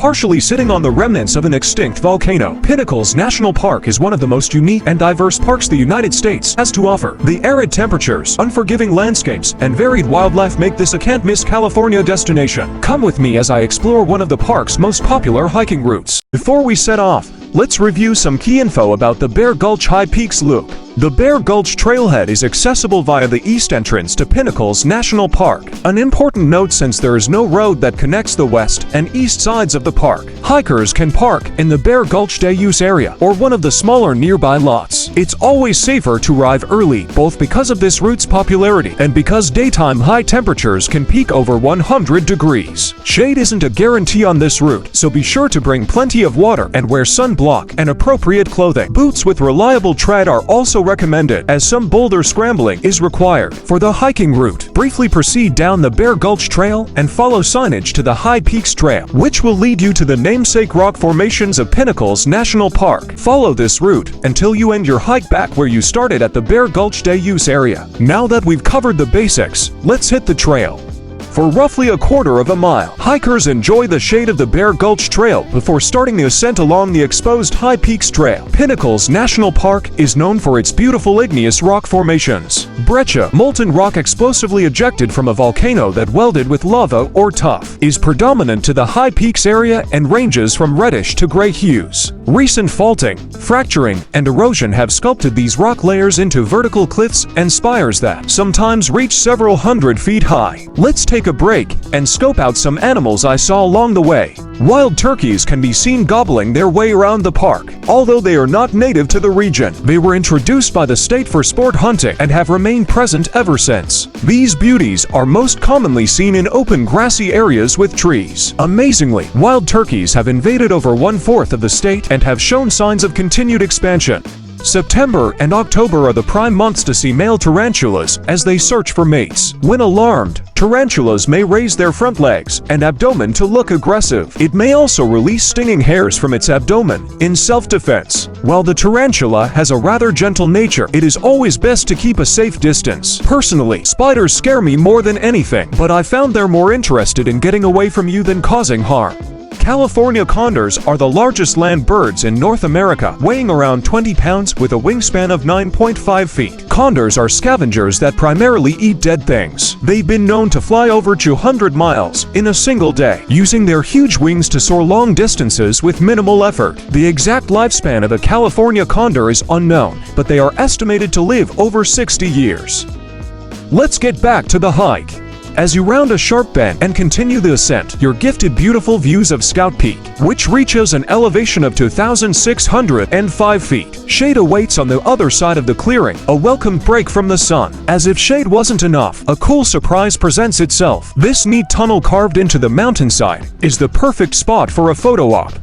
partially sitting on the remnants of an extinct volcano. Pinnacles National Park is one of the most unique and diverse parks the United States has to offer. The arid temperatures, unforgiving landscapes, and varied wildlife make this a can't-miss California destination. Come with me as I explore one of the park's most popular hiking routes. Before we set off, let's review some key info about the Bear Gulch High Peaks Loop. The Bear Gulch trailhead is accessible via the east entrance to Pinnacles National Park, an important note since there is no road that connects the west and east sides of the park. Hikers can park in the Bear Gulch day-use area or one of the smaller nearby lots. It's always safer to arrive early, both because of this route's popularity and because daytime high temperatures can peak over 100 degrees. Shade isn't a guarantee on this route, so be sure to bring plenty of water and wear sunblock and appropriate clothing. Boots with reliable tread are also recommended, as some boulder scrambling is required. For the hiking route, briefly proceed down the Bear Gulch Trail and follow signage to the High Peaks Trail, which will lead you to the namesake rock formations of Pinnacles National Park. Follow this route until you end your hike back where you started at the Bear Gulch day-use area. Now that we've covered the basics, let's hit the trail. For roughly a quarter of a mile, hikers enjoy the shade of the Bear Gulch Trail before starting the ascent along the exposed High Peaks Trail. Pinnacles National Park is known for its beautiful igneous rock formations. Breccia, molten rock explosively ejected from a volcano that welded with lava or tuff, is predominant to the High Peaks area and ranges from reddish to gray hues. Recent faulting, fracturing, and erosion have sculpted these rock layers into vertical cliffs and spires that sometimes reach several hundred feet high. Let's take a break and scope out some animals I saw along the way. Wild turkeys can be seen gobbling their way around the park. Although they are not native to the region, they were introduced by the state for sport hunting and have remained present ever since. These beauties are most commonly seen in open grassy areas with trees. Amazingly, wild turkeys have invaded over 1/4 of the state and have shown signs of continued expansion. September and October are the prime months to see male tarantulas as they search for mates. When alarmed, tarantulas may raise their front legs and abdomen to look aggressive. It may also release stinging hairs from its abdomen in self-defense. While the tarantula has a rather gentle nature, it is always best to keep a safe distance. Personally, spiders scare me more than anything, but I found they're more interested in getting away from you than causing harm. California condors are the largest land birds in North America, weighing around 20 pounds with a wingspan of 9.5 feet. Condors are scavengers that primarily eat dead things. They've been known to fly over 200 miles in a single day, using their huge wings to soar long distances with minimal effort. The exact lifespan of a California condor is unknown, but they are estimated to live over 60 years. Let's get back to the hike. As you round a sharp bend and continue the ascent, you're gifted beautiful views of Scout Peak, which reaches an elevation of 2,605 feet. Shade awaits on the other side of the clearing, a welcome break from the sun. As if shade wasn't enough, a cool surprise presents itself. This neat tunnel carved into the mountainside is the perfect spot for a photo op.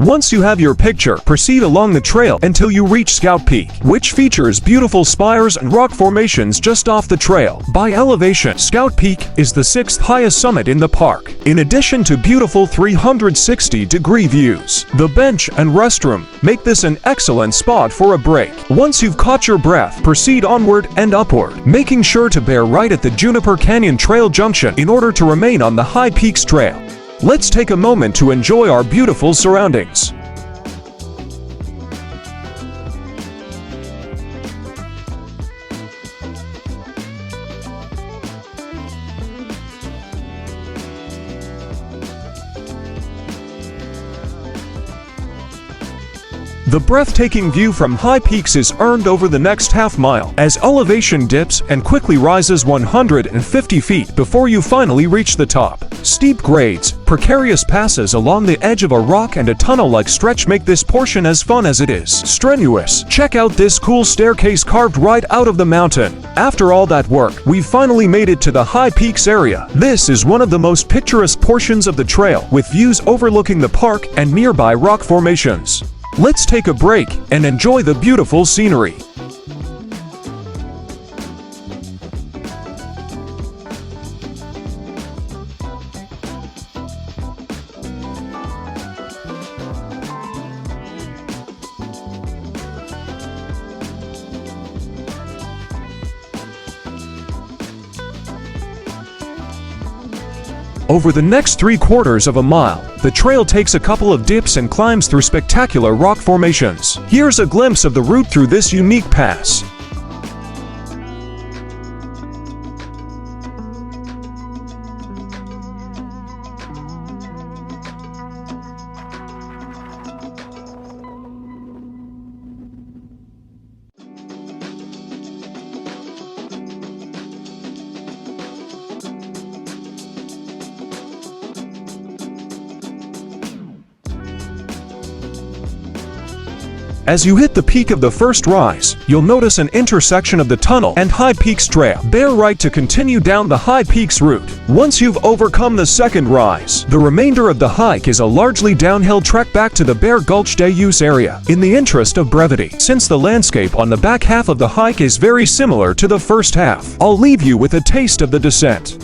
Once you have your picture, proceed along the trail until you reach Scout Peak, which features beautiful spires and rock formations just off the trail. By elevation, Scout Peak is the 6th highest summit in the park. In addition to beautiful 360-degree views, the bench and restroom make this an excellent spot for a break. Once you've caught your breath, proceed onward and upward, making sure to bear right at the Juniper Canyon Trail junction in order to remain on the High Peaks Trail. Let's take a moment to enjoy our beautiful surroundings. The breathtaking view from High Peaks is earned over the next half mile as elevation dips and quickly rises 150 feet before you finally reach the top. Steep grades, precarious passes along the edge of a rock and a tunnel-like stretch make this portion as fun as it is strenuous. Check out this cool staircase carved right out of the mountain. After all that work, we've finally made it to the High Peaks area. This is one of the most picturesque portions of the trail, with views overlooking the park and nearby rock formations. Let's take a break and enjoy the beautiful scenery. Over the next 3/4 of a mile, the trail takes a couple of dips and climbs through spectacular rock formations. Here's a glimpse of the route through this unique pass. As you hit the peak of the first rise, you'll notice an intersection of the tunnel and High Peaks Trail. Bear right to continue down the High Peaks route. Once you've overcome the second rise, the remainder of the hike is a largely downhill trek back to the Bear Gulch day use area. In the interest of brevity, since the landscape on the back half of the hike is very similar to the first half, I'll leave you with a taste of the descent.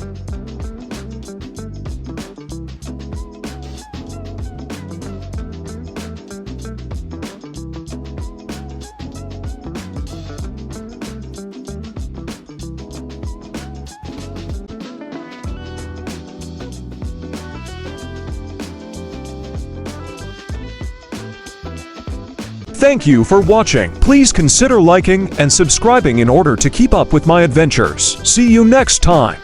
Thank you for watching. Please consider liking and subscribing in order to keep up with my adventures. See you next time.